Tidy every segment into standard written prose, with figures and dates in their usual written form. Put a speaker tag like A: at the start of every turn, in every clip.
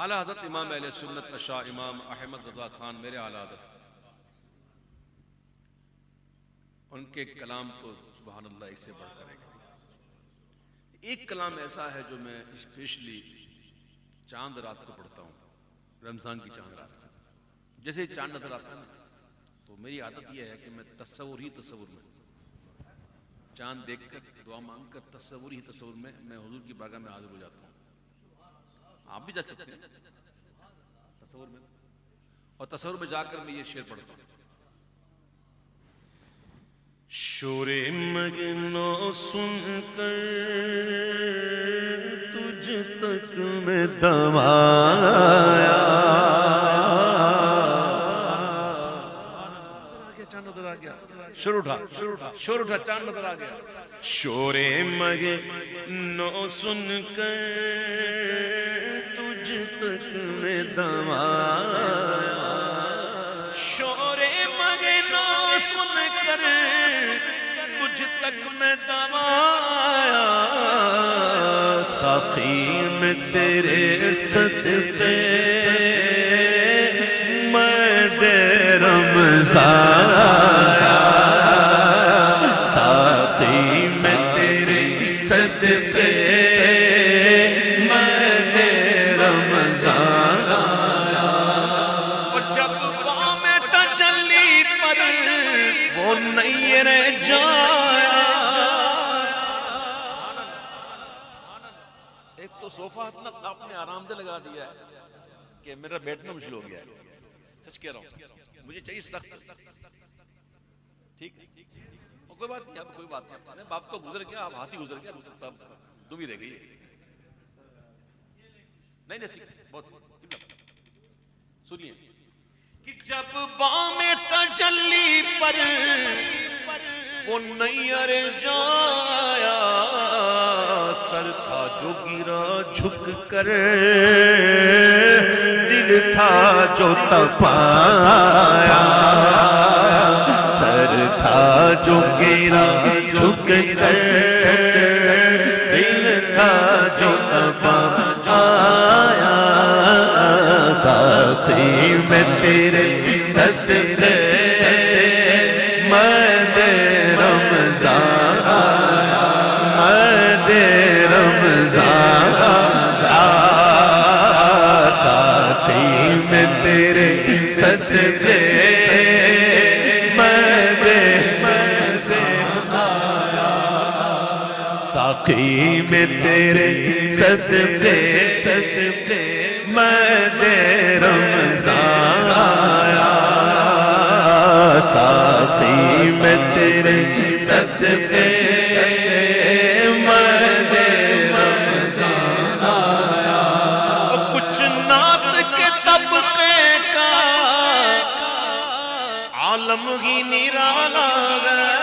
A: اعلیٰ حضرت امام اہل سنت شاہ امام احمد رضا خان میرے اعلیٰ حضرت، ان کے کلام تو سبحان اللہ ایک سے بڑھ کر ایک کلام ایسا ہے جو میں اسپیشلی چاند رات کو پڑھتا ہوں، رمضان کی چاند رات کو جیسے چاند نظر آتا ہے نا، تو میری عادت یہ ہے کہ میں تصور میں چاند دیکھ کر دعا مانگ کر تصور میں حضور کی بارگاہ میں حاضر ہو جاتا ہوں۔ آپ بھی جا سکتے ہیں تصور میں، اور تصور میں جا کر میں یہ شعر پڑھتا ہوں۔
B: شور مگنو سن کر تجھ تک میں دمایا،
A: چاند نظر آ گیا، شور اٹھا چاند نظر آ گیا۔
B: شور مگنو سن کر تجھ تک میں دمایا، شور مگنو سن کر تجھ تک میں دمایا، ساقی میں تیرے صدقے میں دے رمضان، ساقی میں تیرے صدقے میں دے رمضان، اور جب بام تجلی پر وہ نہیں رہ جایا۔
A: ایک تو صوفہ اتنا آپ نے آرام دہ لگا دیا ہے کہ میرا بیٹھنا مشکل ہو گیا ہے، سچ کہہ رہا ہوں، مجھے چاہیے سخت، ٹھیک ہے، کوئی بات نہیں، اب کوئی بات نہیں، باپ تو گزر گیا، اب ہاتھی گزر گیا، تم ہی رہ گئی ہے، نہیں بہت سنیے
B: کہ جب بام تجلی پر وہ نیر جایا، سر تھا جو گرا جھک کر، دل تھا جو تپایا، سر تھا جو گرا جھک کر، دل تھا جو تپایا، ساقی میں تیرے صدقے میں دے رمضان، میں دے رمضان، ساقی میں تیرے صدقے میں دے، ساقی میں تیرے صدقے میں دے رمضان آیا، ساقی میں تیرے صدقے میں دے رمضان آیا، کچھ ناز کے طبقے کا عالم ہی نرالا گیا،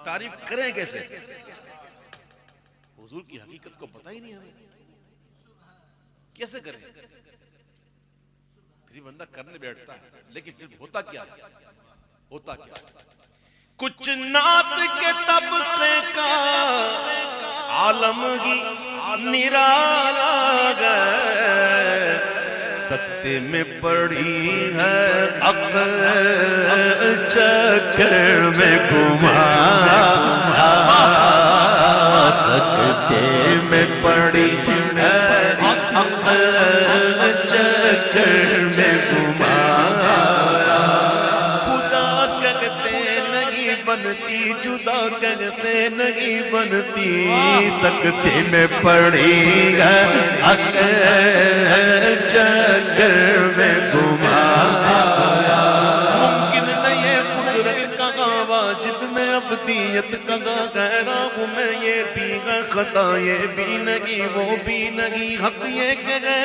A: تعریف کریں کیسے؟ حضور کی حقیقت کو پتہ ہی نہیں ہمیں، کیسے کریں؟ پھر بندہ کرنے بیٹھتا ہے، لیکن پھر ہوتا کیا ہے؟ ہوتا کیا ہے؟
B: کچھ نعت کے طبقے کا عالم ہی نرالا گئے، سکتے میں پڑی ہے عقل چکر میں گھمایا، سکتے میں پڑی ہے عقل چکر میں گھمایا، خدا کہتے نہیں بنتی، جدا کہتے نہیں بنتی، سکتے میں پڑی ہے عقل چکر میں گھمایا، ممکن نہیں ہے قدرت کا واجب میں ابدیت کا گہرا ہوں میں، یہ بھی ہے خطا یہ بھی نہیں وہ بھی نہیں، حق یہ کہ ہے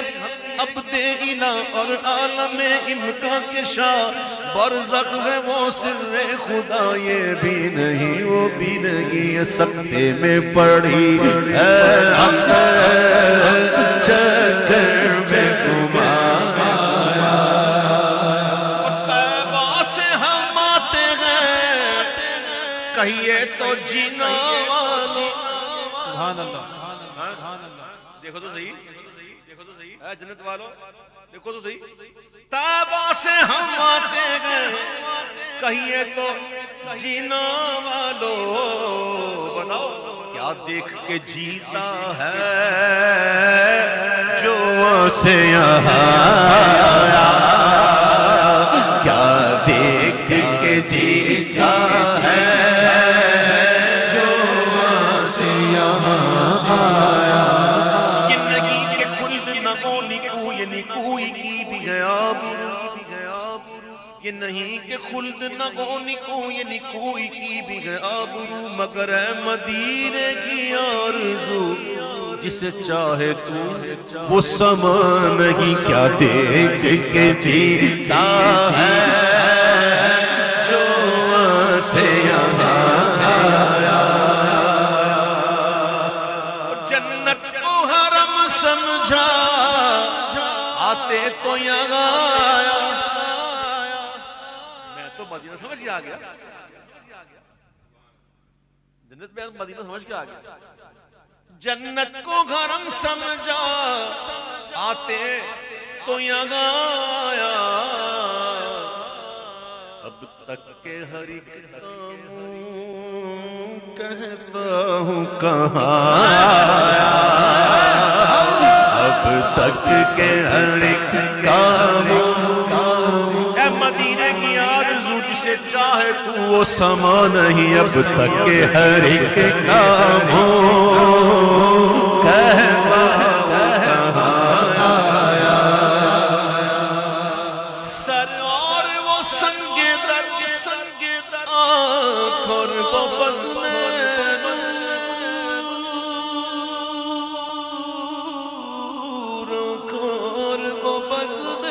B: عبد الہ اور عالم امکان کے شاہ، برزخ ہے وہ سر خدا یہ بھی نہیں وہ بھی نہیں، سکتے میں پڑی ہے عقل چکر میں گھمایا، کہیے تو جینا والو.
C: سبحان اللہ سبحان اللہ.
B: دیکھو تو صحیح, اے جنت والو دیکھو تو صحیح. طیبہ سے ہم آتے ہیں کہیے تو جینا والو. بتاؤ کیا دیکھ کے جیتا ہے جو وہاں سے یہاں آیا, کیا دیکھ کے جیتا ہے جو وہاں سے یہاں آیا. زندگی کے خلد نگو نکو یہ نکوئی کی بھی گیا یہ نہیں کہ خلد نگو نکو یہ نکوئی کی بھی گیا برو, مگر اے مدینے کی آرزو جسے چاہے تو وہ سما نہیں, کیا دیکھ کے جیتا ہے جو وہاں سے یہاں آیا. جنت کو حرم سمجھا آتے تو یہاں آیا. میں تو مدینہ سمجھ کے آ گیا, جنت میں مدینہ سمجھ کے آ گیا. جنت کو حرم سمجھا آتے تو یہاں آیا. اب تک کے ہر ایک کام کہتا ہوں کہاں آیا, اب تک کے ہر ایک کام اے مدینے کی آرزو جسے چاہے تو وہ سما نہیں, اب تک کے ہر ایک کام کہتا کہاں آیا. سر اور وہ سنگ در آنکھ اور وہ بزم نور, اور وہ بزم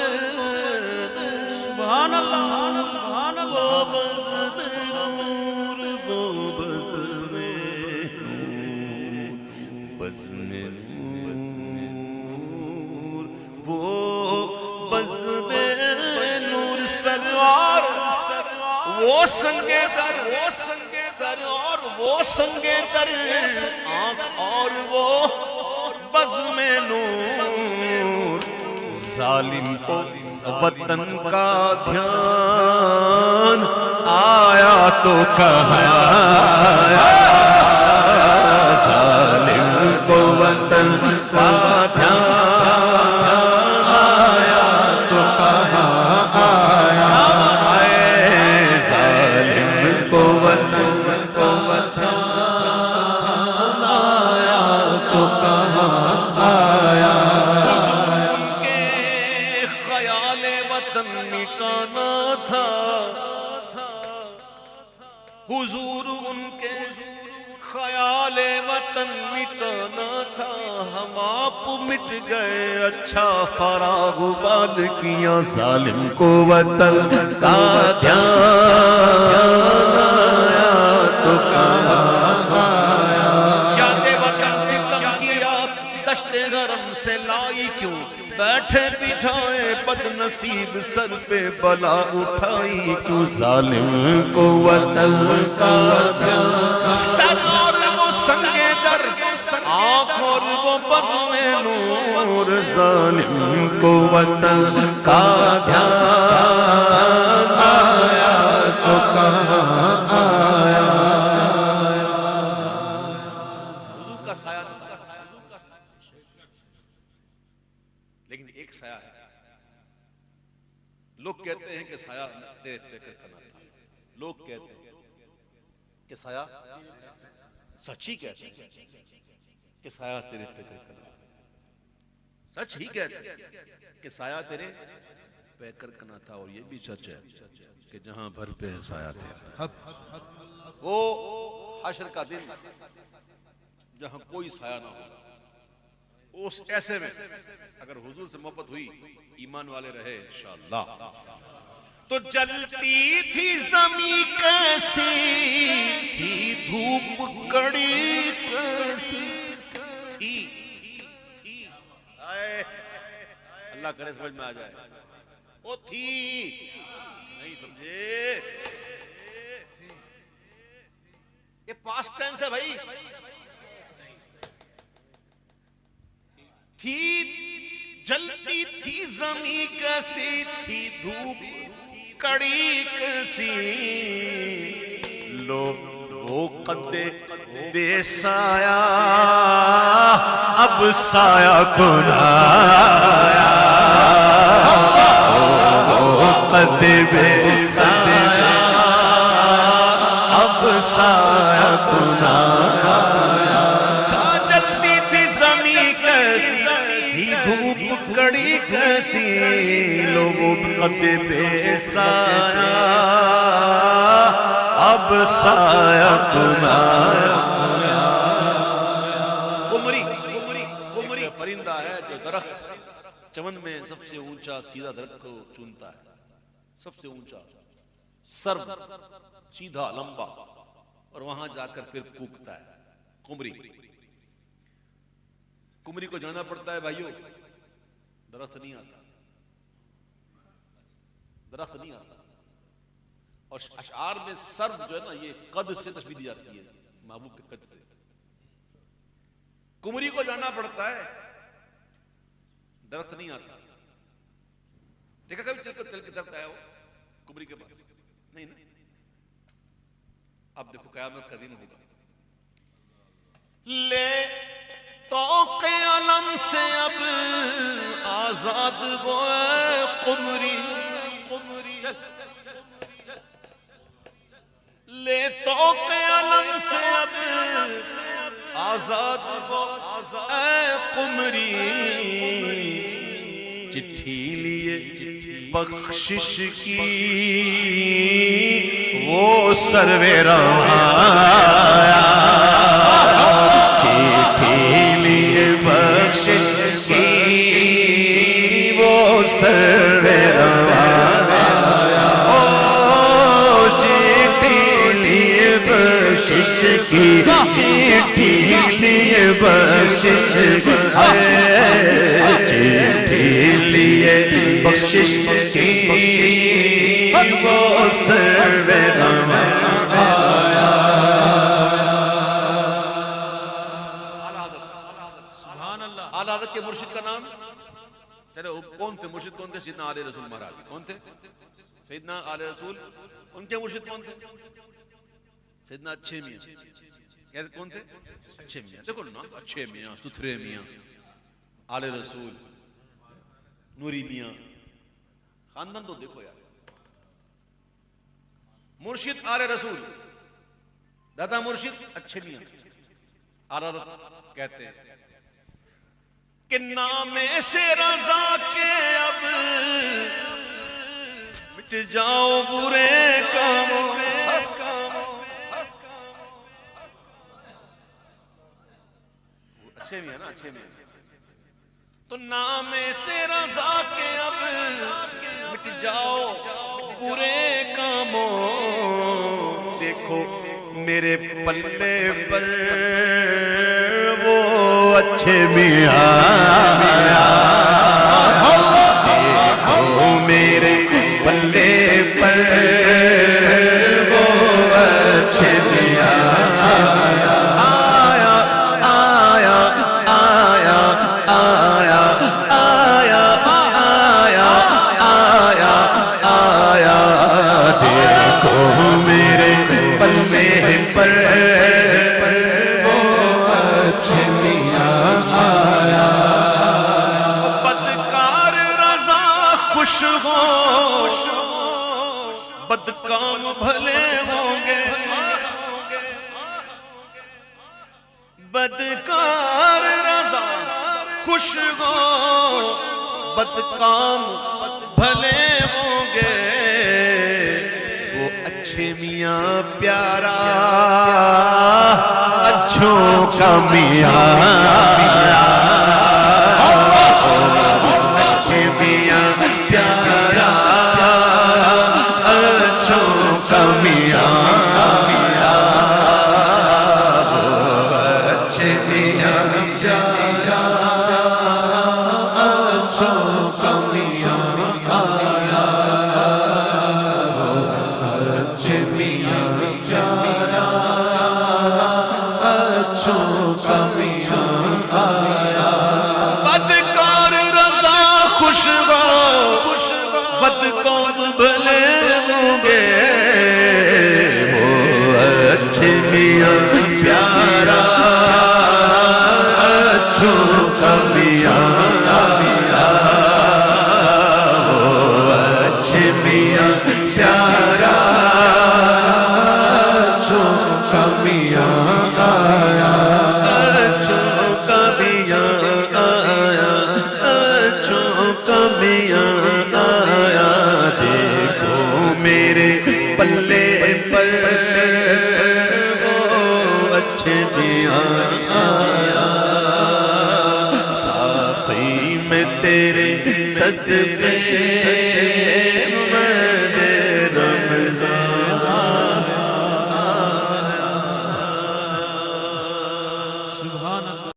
C: سبحان اللہ سبحان اللہ.
B: سرور وہ سنگے در سر اور وہ سنگے در آنکھ اور وہ بزم نور. ظالم کو وطن کا دھیان آیا تو کہاں آیا, ظالم کو وطن کا دھیان آیا تو کہاں آیا. ظالم کو وطن آیا تو کہاں آیا. حضور کے خیال وطن مٹانا تھا, حضور ان کے خیال وطن مٹانا تھا. ہم آپ مٹ گئے اچھا فراغ بال کیا, ظالم کو وطن کا دھیان آیا تو کہاں آیا. کیا وطن ستم کیا دشت حرم سے لائی کیوں, بیٹھے بٹھائے بد نصیب سر پہ بلا اٹھائی کیوں. ظالم کو وطن کا دھیان سر اور وہ سنگے در آنکھ اور وہ بزم نور, ظالم کو وطن کا دھیان آیا تو کہاں آیا. حضور کا سایہ لیکن ایک سایہ ہے. لوگ کہتے ہیں کہ سایہ تیرے پیکر کا نہ تھا, لوگ کہتے ہیں کہ سایہ سچی کہتے ہیں کہ سایہ تیرے پیکر کا نہ تھا, سچ ہی کہتے ہیں کہ سایہ تیرے پیکر کا نہ تھا. اور یہ بھی سچ ہے کہ جہاں بھر پہ ہے سایہ تیرا. وہ حشر کا دن جہاں کوئی سایہ نہ ہو, اس ایسے میں اگر حضور سے محبت ہوئی, ایمان والے رہے انشاءاللہ, تو جلتی تھی زمین کیسی تھی, دھوپ کڑی کیسی تھی. اللہ کرے سمجھ میں آ جائے. وہ تھی نہیں سمجھے,
A: یہ پاسٹ ٹینس ہے بھائی. تھی جلتی تھی زمین کیسی تھی دھوپ کڑی کیسی
B: لو وہ قد بے سایہ اب سایہ کن آیا وہ قد بے سایہ اب سایہ کن آیا
A: جلتی تھی زمین کیسی تھی
B: دھوپ کڑی کیسی لوگوں قد بے سایہ اب سایہ تمہارا.
A: قمری پرندہ ہے جو درخت چمن میں سب سے اونچا سیدھا درخت کو چنتا ہے, سب سے اونچا سر سیدھا لمبا, اور وہاں جا کر پھر کوکتا ہے. قمری کو جانا پڑتا ہے بھائیو, درخت نہیں آتا, درخت نہیں آتا. اور اشعار میں سر جو ہے نا یہ قد سے تشبیہ دی جاتی ہے, محبوب کے قد سے. قمری کو جانا پڑتا ہے, درخت نہیں آتا. دیکھا کبھی چل کے درخت آیا ہو قمری کے پاس؟ نہیں نا. اب دیکھو قیامت کا دن ہوگا, لے توق علم سے اب آزاد وہ قمری, لے توق علم سے اب آزاد وہ اے قمری,
B: چٹھی لیے بخشش کی وہ سرویرا آیا, چٹھی لیے بخشش کی وہ سرویرا آیا, چٹھی لیے بخشش کی, چٹھی لیے بخشش چٹھی لیے بخشش کی وہ سرویرا آیا.
C: سبحان اللہ.
A: اعلیٰ حضرت کے مرشد کا نام چلے کون تھے؟ مرشد کون تھے؟ سیدنا آل رسول مہاراج. کون تھے؟ سیدنا آل رسول. ان کے مرشد کون تھے؟ سیدنا اچھے میاں. کہتے کون تھے؟ اچھے میاں. دیکھو نا, اچھے میاں, ستھرے میاں, آل رسول, نوری میاں, خاندان تو دیکھو یار. مرشد آل رسول, دادا مرشد اچھے میاں. آل حضرت کہتے ہیں کہ نام سے رضا کے اب مٹ جاؤ برے کاموں. اچھے میاں نا, اچھے میاں. تو نام سے رضا کے اب مٹ جاؤ برے کاموں.
B: دیکھو میرے پلے پر وہ اچھے میاں, دیکھو میرے پلے پر وہ اچھے میاں آیا, آیا آیا آیا آیا آیا آیا آیا, دیکھو میرے پلے پر وہ اچھے میاں آیا.
A: بدکار رضا خوش ہو, بدکام بھلے ہوں گے. بدکار رضا خوش ہو, بدکام بھلے ہوں گے. وہ اچھے میاں پیارا اچھوں کا میاں, اچھے میاں پیارا اچھوں کا میاں, اچھے میاں پیارا اچھوں کا میاں, اچھے میاں پیارا
B: میاں پیارا اچھوں کا میاں آیا اچھے میاں پیارا اچھوں کا میاں آیا اچھوں کا میاں آیا اچھوں کا میاں آیا دیکھو میرے پلے پر وہ اچھے میاں آیا ساقی میں تیرے صدقے